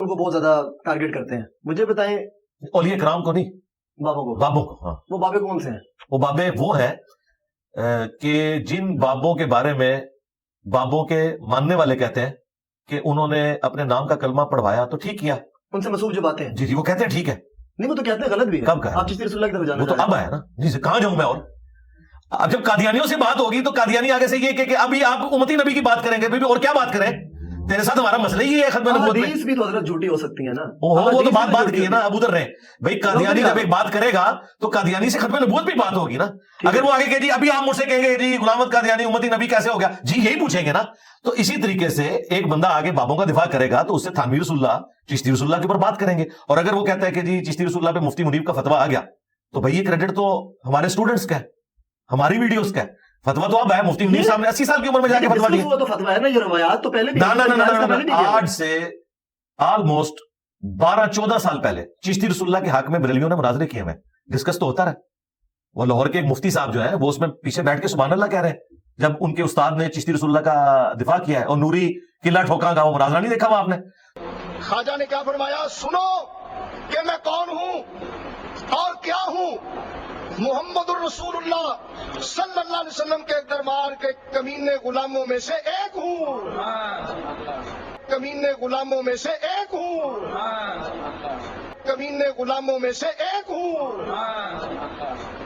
ان کو بہت زیادہ ٹارگٹ کرتے ہیں. مجھے بتائیں اولیاء کرام کو نہیں, بابوں کو. بابوں کو. ہاں, وہ بابے کون سے ہیں؟ وہ بابے وہ ہیں کہ جن بابوں کے بارے میں بابوں کے ماننے والے کہتے ہیں کہ انہوں نے اپنے نام کا کلمہ پڑھوایا تو ٹھیک کیا. ان سے مسعود جو باتیں ہیں. جی جی, وہ کہتے ہیں ٹھیک ہے. نہیں وہ تو کہتے ہیں غلط بھی ہے. کب کہا؟ آپ چشتی رسول اللہ کی طرف جانا وہ تو اب آیا نا. جی, کہاں جاؤں میں. اور اب جب قادیانیوں سے بات ہوگی تو قادیانی آگے سے یہ کہ ابھی آپ امتی نبی کی بات کریں گے, اور کیا بات کریں؟ تیرے ساتھ ہمارا مسئلہ ہی ہے ختم نبوت میں. حدیث بھی تو حضرت جھوٹی ہو سکتی ہے نا. وہ تو بات کی ہے نا ابو ذر نے. بھائی قادیانی جب ایک بات کرے گا تو قادیانی سے ختم نبوت بھی بات ہوگی نا. اگر وہ آگے کہ جی ابھی آپ مجھ سے کہیں گے جی غلام احمد قادیانی امتی نبی کیسے ہو گیا, جی یہی پوچھیں گے نا. تو اسی طریقے سے ایک بندہ آگے بابوں کا دفاع کرے گا تو اس سے تھانوی رسول اللہ, چشتی رسول اللہ کے اوپر بات کریں گے. اور اگر وہ کہتا ہے کہ جی چشتی رسول اللہ پہ مفتی منیب کا فتویٰ آ گیا تو بھائی یہ کریڈٹ تو ہمارے اسٹوڈنٹس کا ہے, ہماری ویڈیوز کا ہے. فتویٰ تو اب ہے, مفتی منیب صاحب نے 80 سال کی عمر میں جا کے فتویٰ دیا. تو فتویٰ ہے نا, یہ روایات تو پہلے بھی آج سے آلموسٹ 12-14 سال پہلے چشتی رسول اللہ کے حق میں بریلویوں نے مناظرے کیے ہوئے, ڈسکس تو ہوتا رہا. وہ لاہور کے ایک مفتی صاحب جو ہے وہ اس میں پیچھے بیٹھ کے سبحان اللہ کہہ رہے ہیں جب ان کے استاد نے چشتی رسول اللہ کا دفاع کیا ہے. اور نوری قلعہ ٹھوکا کا وہ مناظرہ نہیں دیکھا وہ آپ نے؟ خواجہ نے کیا فرمایا, سنو کہ میں کون ہوں اور کیا ہوں. محمد الرسول اللہ صلی اللہ علیہ وسلم کے دربار کے کمینے غلاموں میں سے ایک ہوں, کمینے غلاموں میں سے ایک ہوں, کمینے غلاموں میں سے ایک ہوں.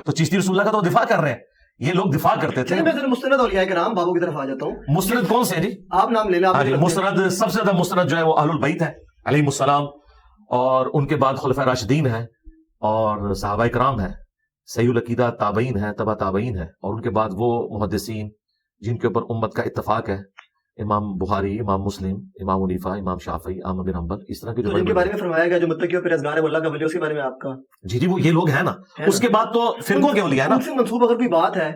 تو چشتی رسول اللہ کا تو دفاع کر رہے ہیں, یہ لوگ دفاع کرتے تھے. میں مستند اولیاء کرام بابوں کی طرف آ جاتا ہوں. مستند کون سے ہیں جی؟ آپ نام لے لیں. مستند سب سے زیادہ مستند جو ہے وہ اہل البیت ہے علیہم السلام, اور ان کے بعد خلفائے راشدین ہیں, اور صحابہ کرام ہیں, صحیح العقیدہ تابعین ہیں, تبع تابعین ہیں, اور ان کے بعد وہ محدثین جن کے اوپر امت کا اتفاق ہے, امام بخاری, امام مسلم, امام حنیفہ, امام شافعی, احمد بن حنبل, اس طرح کے جو ان کے بارے میں فرمایا گیا جو متقی اور پرہیزگار ہے اللہ کا ولی, اس کے بارے میں آپ کا جی جی وہ یہ لوگ ہیں نا. اس کے بعد تو فرقوں کے اولیاء ہے نا. ان سے منسوب اگر کوئی بات ہے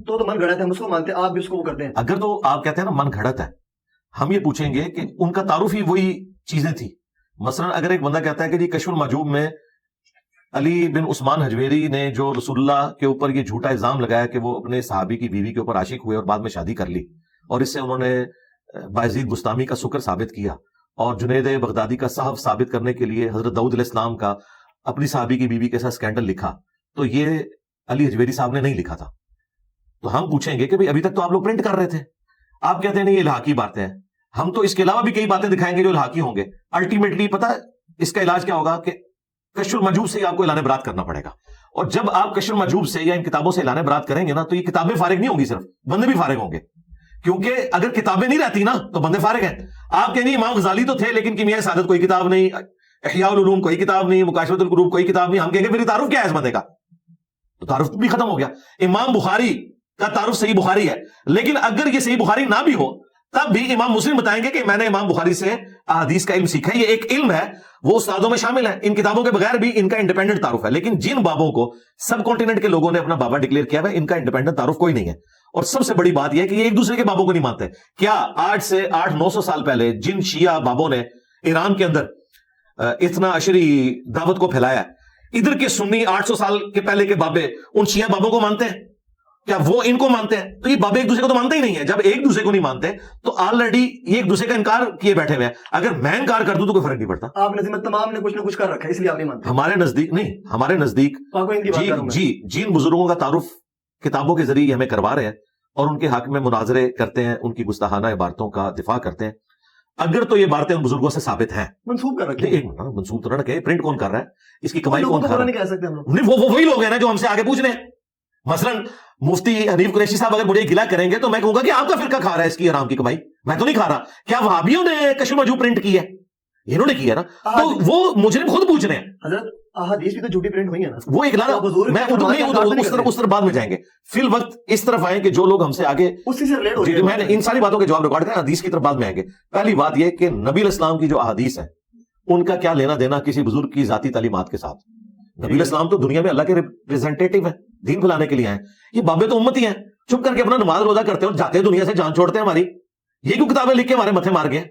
تو من گھڑت ہے, ہم اس کو مانتے ہیں, آپ بھی اس کو وہ کرتے ہیں. اگر تو آپ کہتے ہیں نا من گھڑت ہے, ہم یہ پوچھیں گے کہ ان کا تعارف ہی وہی چیزیں تھی. مثلا اگر ایک بندہ کہتا ہے کہ جی کشف المحجوب میں علی بن عثمان حجویری نے جو رسول اللہ کے اوپر یہ جھوٹا الزام لگایا کہ وہ اپنے صحابی کی بیوی کے اوپر عاشق ہوئے اور بعد میں شادی کر لی, اور اس سے انہوں نے بایزید بستامی کا سکر ثابت کیا, اور جنید بغدادی کا صحف ثابت کرنے کے لیے حضرت داؤد علیہ السلام کا اپنی صحابی کی بیوی کے ساتھ سکینڈل لکھا, تو یہ علی حجویری صاحب نے نہیں لکھا تھا. تو ہم پوچھیں گے کہ بھئی ابھی تک تو آپ لوگ پرنٹ کر رہے تھے, آپ کہتے ہیں نہیں یہ الحاقی باتیں ہیں. ہم تو اس کے علاوہ بھی کئی باتیں دکھائیں گے جو الحاقی ہوں گے. الٹیمیٹلی پتہ ہے اس کا علاج کیا ہوگا کہ کشف المحجوب سے آپ کو اعلان برات کرنا پڑے گا. اور جب آپ کشف المحجوب سے یا ان کتابوں سے اعلان برات کریں گے نا تو یہ کتابیں فارغ نہیں ہوں گی, صرف بندے بھی فارغ ہوں گے. کیونکہ اگر کتابیں نہیں رہتی نا تو بندے فارغ ہیں. آپ کہیں نہیں امام غزالی تو تھے لیکن کیمیائے سعادت کوئی کتاب نہیں, احیاء العلوم کوئی کتاب نہیں, مکاشفۃ القلوب کوئی کتاب نہیں. ہم کہیں گے پھر تعارف کیا ہے اس بندے کا؟ تو تعارف بھی ختم ہو گیا. امام بخاری کا تعارف صحیح بخاری ہے, لیکن اگر یہ صحیح بخاری نہ بھی ہو تب بھی امام مسلم بتائیں گے کہ میں نے امام بخاری سے احادیث کا علم سیکھا ہے. یہ ایک علم ہے, وہ استادوں میں شامل ہے. ان کتابوں کے بغیر بھی ان کا انڈیپینڈنٹ تعارف ہے. لیکن جن بابوں کو سب کانٹیننٹ کے لوگوں نے اپنا بابا ڈکلیئر کیا ہے ان کا انڈیپینڈنٹ تعارف کوئی نہیں ہے. اور سب سے بڑی بات یہ ہے کہ یہ ایک دوسرے کے بابوں کو نہیں مانتے. کیا آج سے 800-900 سال پہلے جن شیعہ بابوں نے ایران کے اندر اتنا عشری دعوت کو پھیلایا, ادھر کے سنی 800 سال کے پہلے کے بابے ان شیعہ بابوں کو مانتے ہیں؟ کیا وہ ان کو مانتے ہیں؟ تو یہ بابے ایک دوسرے کو تو مانتے ہی نہیں ہے. جب ایک دوسرے کو نہیں مانتے تو آلریڈی یہ ایک دوسرے کا انکار کیے بیٹھے ہوئے ہیں. اگر میں انکار کر دوں تو کوئی فرق نہیں پڑتا. آپ نظیم تمام نے کچھ نہ کچھ کر رکھا ہے اس لیے آپ نہیں مانتے. ہمارے نزدیک نہیں, ہمارے نزدیک جی جن بزرگوں کا تعارف کتابوں کے ذریعے ہمیں کروا رہے ہیں اور ان کے حق میں مناظرے کرتے ہیں, ان کی گستاخانہ عبارتوں کا دفاع کرتے ہیں, اگر تو یہ باتیں ان بزرگوں سے ثابت ہیں. منسوب کر رکھے, منسوب تو رکھے, پرنٹ کون کر رہا ہے, اس کی کمائی کون کر رہا ہے؟ نہیں کہہ سکتے ہم لوگ. نہیں, وہ وہی لوگ ہیں نا جو ہم سے آگے پوچھ رہے ہیں. مثلا مفتی حنیف قریشی صاحب اگر مجھے گلا کریں گے تو میں کہوں گا کہ آپ کا فرقہ کھا رہا ہے اس کی حرام کی کمائی, میں تو نہیں کھا رہا. کیا وہابیوں نے کشف المحجوب پرنٹ کی ہے؟ انہوں نے کیا نا, تو وہ مجرم خود پوچھ رہے ہیں. حضرت احادیث بھی تو جھوٹی پرنٹ ہوئی ہے نا. وہ ایک لانا, میں اس طرف بعد میں جائیں گے. فی الوقت اس طرف آئیں کہ جو لوگ ہم سے آگے اسی سے ریلیٹ ہو جائے. میں نے ان ساری باتوں کے جواب ریکارڈ کریں, حدیث کی طرف بعد میں آئیں گے. پہلی بات یہ کہ نبی علیہ السلام کی جو احادیث ہیں ان کا کیا لینا دینا کسی بزرگ کی ذاتی تعلیمات کے ساتھ؟ نبی علیہ السلام تو دنیا میں اللہ کے ریپریزنٹیٹو ہیں, دین پھیلانے کے لیے ہیں. یہ بابے تو امتی ہیں, چپ کر کے اپنا نماز روزہ کرتے ہیں اور جاتے ہیں دنیا سے, جان چھوڑتے ہیں ہماری. یہ کیوں کتابیں لکھ کے ہمارے متھے مار گئے؟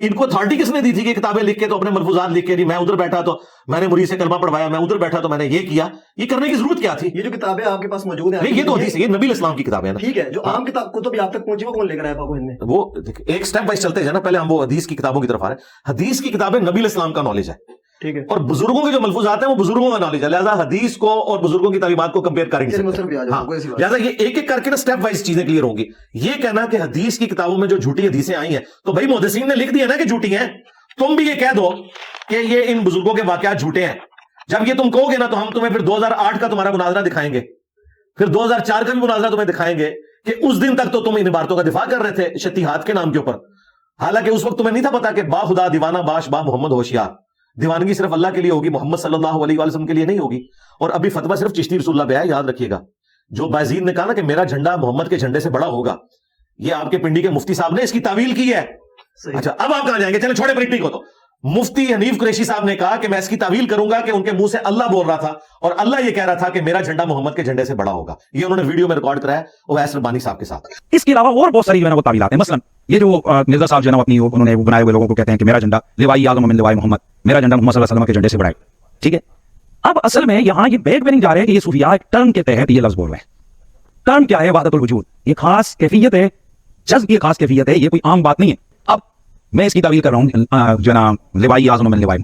इनको अथॉरिटी किसने दी थी कि किताबें लिख के तो अपने मलफूजात लिख के, नहीं मैं उधर बैठा तो मैंने मुरीद से कलमा पढ़वाया, मैं उधर बैठा तो मैंने ये किया, ये करने की जरूरत क्या थी? ये जो किताबें आपके पास मौजूद है, नहीं ये तो हदीस, ये नबी इस्लाम की किताबें हैं ना। ठीक है, जो आम किताब कुतुब आप तक पहुंची वो कौन लेकर आया पापा इनने? वो एक स्टेप वाइज चलते हैं ना, पहले हम वो हदीस की किताबों की तरफ आ रहे हैं। हदीस की किताबें नबी इस्लाम का नॉलेज है, ठीक है, और बुजुर्गों के जो मलफूजात हैं वो बुजुर्गों का नॉलेज है, लिहाजा हदीस को और बुजुर्गों की तालीमात को कंपेयर कर नहीं सकते। हाँ, लिहाजा ये एक एक करके ना स्टेप वाइज चीजें क्लियर होंगी। ये कहना कि हदीस की किताबों में जो झूठी हदीसें आई हैं, तो भाई मुहद्दिसीन ने लिख दिया ना कि झूठी हैं, तुम भी ये कह दो कि ये इन बुजुर्गों के वाकयात झूठे हैं। जब ये तुम कहोगे ना तो हम तुम्हें फिर 2008 का तुम्हारा मुनाजरा दिखाएंगे, फिर 2004 का भी मुनाजरा तुम्हें दिखाएंगे कि उस दिन तक तो तुम इन इबारतों का दिफा कर रहे थे शतीहात के नाम के ऊपर। हालांकि उस वक्त तुम्हें नहीं था पता कि बा खुदा दीवाना बाश बा मोहम्मद होशियार, दीवानगी सिर्फ अल्लाह के लिए होगी, मोहम्मद सल्लल्लाहु अलैहि वसल्लम के लिए नहीं होगी। और अभी फतवा सिर्फ चिश्ती रसूलुल्लाह पे है, याद रखिएगा। जो बायजीद ने कहा ना कि मेरा झंडा मोहम्मद के झंडे से बड़ा होगा, ये आपके पिंडी के मुफ्ती साहब ने इसकी तावील की है। अच्छा, अब आप कहां जाएंगे? चले छोड़े पलटी को। तो मुफ्ती हनीफ कुरैशी साहब ने कहा कि मैं इसकी तावील करूंगा कि उनके मुंह से अल्लाह बोल रहा था और अल्लाह ये कह रहा था कि मेरा झंडा मोहम्मद के झंडे से बड़ा होगा। ये उन्होंने वीडियो में रिकॉर्ड कराया ओवैस रब्बानी साहब के साथ। इसके अलावा और बहुत सारी जो है ना वो तावीलात हैं। मसलन ये जो मिर्जा साहब जो है ना अपनी उन्होंने वो बनाए हुए लोगों को कहते हैं कि मेरा झंडा लिवाई आज़म मिन लिवाई मोहम्मद, मेरा झंडा मोहम्मद सल्लल्लाहु अलैहि वसल्लम के झंडे से बड़ा है। ठीक है, अब असल में यहाँ ये बैक बेनिंग जा रहे हैं कि ये सूफिया एक टर्म के तहत ये लफ्ज बोल रहे हैं। टर्म क्या है? वहदतुल वजूद, ये खास कैफियत है, जज्ब की खास कैफियत है, ये कोई आम बात नहीं है। अब मैं इसकी तावील कर रहा हूँ जो ना लिवाई आज़म मिन लिवाई,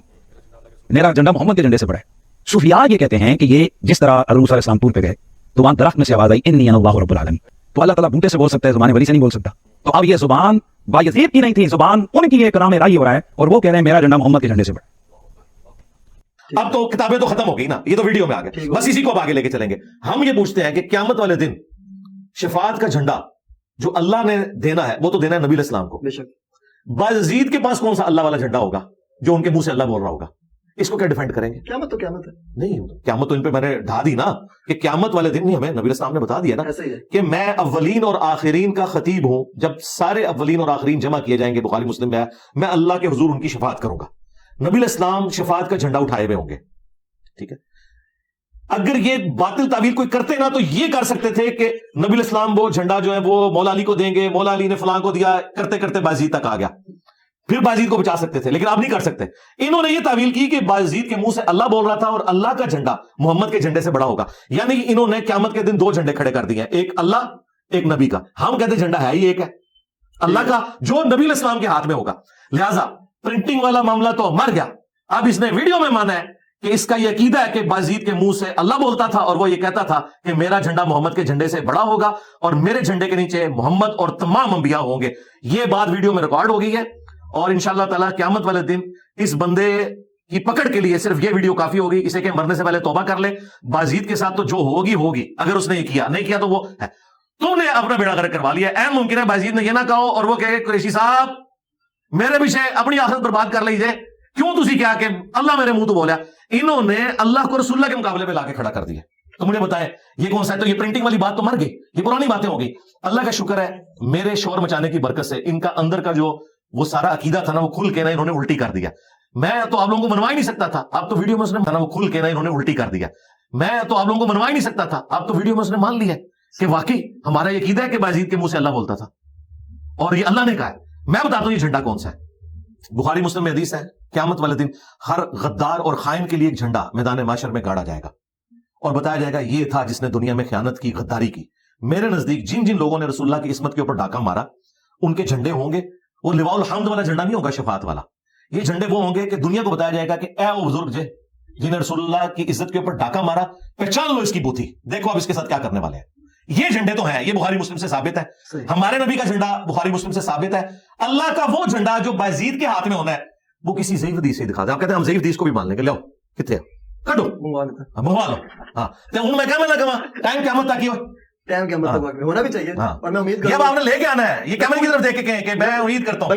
मेरा झंडा मोहम्मद के झंडे से बड़ा है। सूफिया ये कहते हैं कि ये जिस तरह हज़रत मूसा अलैहिस्सलाम टूर पे गए तो वहां दरख्त में से आवाज आई इन्नी अना अल्लाहु रब्बुल आलमीन, तो अल्लाह ताला बूटे से बोल सकता है, ज़ुबान वली से नहीं बोल सकता। तो अब ये जुबान बायज़ीद की नहीं थी, जुबान उनकी एक कलाम राई हो रहा है और वो कह रहे हैं मेरा झंडा मोहम्मद के झंडे से बड़ा। अब तो किताबें तो खत्म हो गई ना, ये तो वीडियो में आ गए, बस इसी को अब आगे लेके चलेंगे। हम ये पूछते हैं कि क़यामत वाले दिन शफाअत का झंडा जो अल्लाह ने देना है वो तो देना है नबी इस्लाम को। बेशक बायज़ीद के पास कौन सा अल्लाह वाला झंडा होगा जो उनके मुंह से अल्लाह बोल रहा होगा? इसको क्या डिफेंड करेंगे? क़यामत तो क़यामत है। नहीं, क़यामत तो इन पे मैंने ढा दी ना कि क़यामत वाले दिन नहीं, हमें नबी इस्लाम ने बता दिया ना ऐसा ही है कि मैं अव्वलीन और आखिरीन का खतीब हूं। जब सारे अव्वलीन और आखिरीन जमा किए जाएंगे, बुखारी मुस्लिम में है, मैं अल्लाह के हुजूर उनकी शफाअत करूंगा। नबी इस्लाम शफाअत का झंडा उठाए हुए होंगे। ठीक है, अगर ये बातिल तावील कोई करते ना तो ये कर सकते थे कि नबी इस्लाम वो झंडा जो है वो मौला अली को देंगे, मौला अली ने फलां को दिया, करते करते बायज़ीद तक आ गया, फिर बायज़ीद को बचा सकते थे, लेकिन आप नहीं कर सकते। इन्होंने ये तावील की कि बायज़ीद के मुंह से अल्लाह बोल रहा था और अल्लाह का झंडा मोहम्मद के झंडे से बड़ा होगा। यानी कि इन्होंने क़यामत के दिन दो झंडे खड़े कर दिए, एक अल्लाह एक नबी का। हम कहते झंडा है ही एक है अल्लाह का जो नबी इस्लाम के हाथ में होगा। लिहाजा प्रिंटिंग वाला मामला तो मर गया। अब इसने वीडियो में माना है कि इसका यह अकीदा है कि बायज़ीद के मुंह से अल्लाह बोलता था और वो ये कहता था कि मेरा झंडा मोहम्मद के झंडे से बड़ा होगा और मेरे झंडे के नीचे मोहम्मद और तमाम अंबिया होंगे। ये बात वीडियो में रिकॉर्ड हो गई है और इंशाअल्लाह ताला क़यामत वाले दिन इस बंदे की पकड़ के लिए सिर्फ ये वीडियो काफी होगी। इसे के मरने से पहले तौबा कर ले। बायज़ीद के साथ तो जो होगी होगी, अगर उसने ये किया, नहीं किया तो वो है। तुमने अपना बेड़ा गर्क करवा लिया। ऐन मुमकिन है बायज़ीद ने ये ना कहो और वो कहे कुरैशी साहब मेरे पीछे अपनी आखिरत बर्बाद कर लीजिए, क्यों तुसी क्या कि अल्लाह मेरे मुंह तो बोला। इन्होंने अल्लाह को रसूलुल्लाह के मुकाबले में लाके खड़ा कर दिया। तो मुझे बताएं ये कौन सा है? तो ये प्रिंटिंग वाली बात तो मर गई, ये पुरानी बातें हो गई। अल्लाह का शुक्र है मेरे शोर मचाने की बरकत से इनका अंदर का जो वो सारा अकीदा था ना वो खुल के ना इन्होंने उल्टी कर दिया। मैं तो आप लोगों को मनवा ही नहीं सकता था, आप तो वीडियो में उसने वो खुल के ना इन्होंने उल्टी कर दिया। मैं तो आप लोगों को मनवा ही नहीं सकता था, आप तो वीडियो में उसने मान लिया कि वाकई हमारा ये अकीदा है कि बायज़ीद के मुंह से अल्लाह बोलता था और ये अल्लाह ने कहा है। मैं बताता हूं ये झंडा कौन सा है। बुखारी मुस्लिम में हदीस है, क़यामत वाले दिन हर गद्दार और खाइन के लिए एक झंडा मैदान माशर में गाड़ा जाएगा और बताया जाएगा ये था जिसने दुनिया में खयानत की, गद्दारी की। मेरे नजदीक जिन जिन लोगों ने रसूलुल्लाह की इस्मत के ऊपर डाका मारा उनके झंडे होंगे। वो लिवाउल हम्द वाला झंडा नहीं होगा, शफाअत वाला। ये झंडे वो होंगे कि दुनिया को बताया जाएगा कि ए वो बुजुर्ग जिन्हें रसूलुल्लाह की इज्जत के ऊपर डाका मारा, पहचान लो इसकी बूथी, देखो अब इसके साथ क्या करने वाले हैं। ये झंडे तो हैं, ये बुखारी मुस्लिम से साबित है। हमारे नबी का झंडा बुखारी मुस्लिम से साबित है। अल्लाह का वो झंडा जो बायज़ीद के हाथ में होना है वो किसी ज़ईफ़ हदीस से दिखा दे। आप कहते हैं हम ज़ईफ़ हदीस को भी मान लेंगे, लो कितने कटो मंगवा लो। हाँ तो मैं क्या लगा टाइम क़यामत तक ही टाइम क़यामत तक होना भी चाहिए। और मैं उम्मीद आपने लेके आना है, ये कैमरे की तरफ देख के मैं उम्मीद करता हूँ।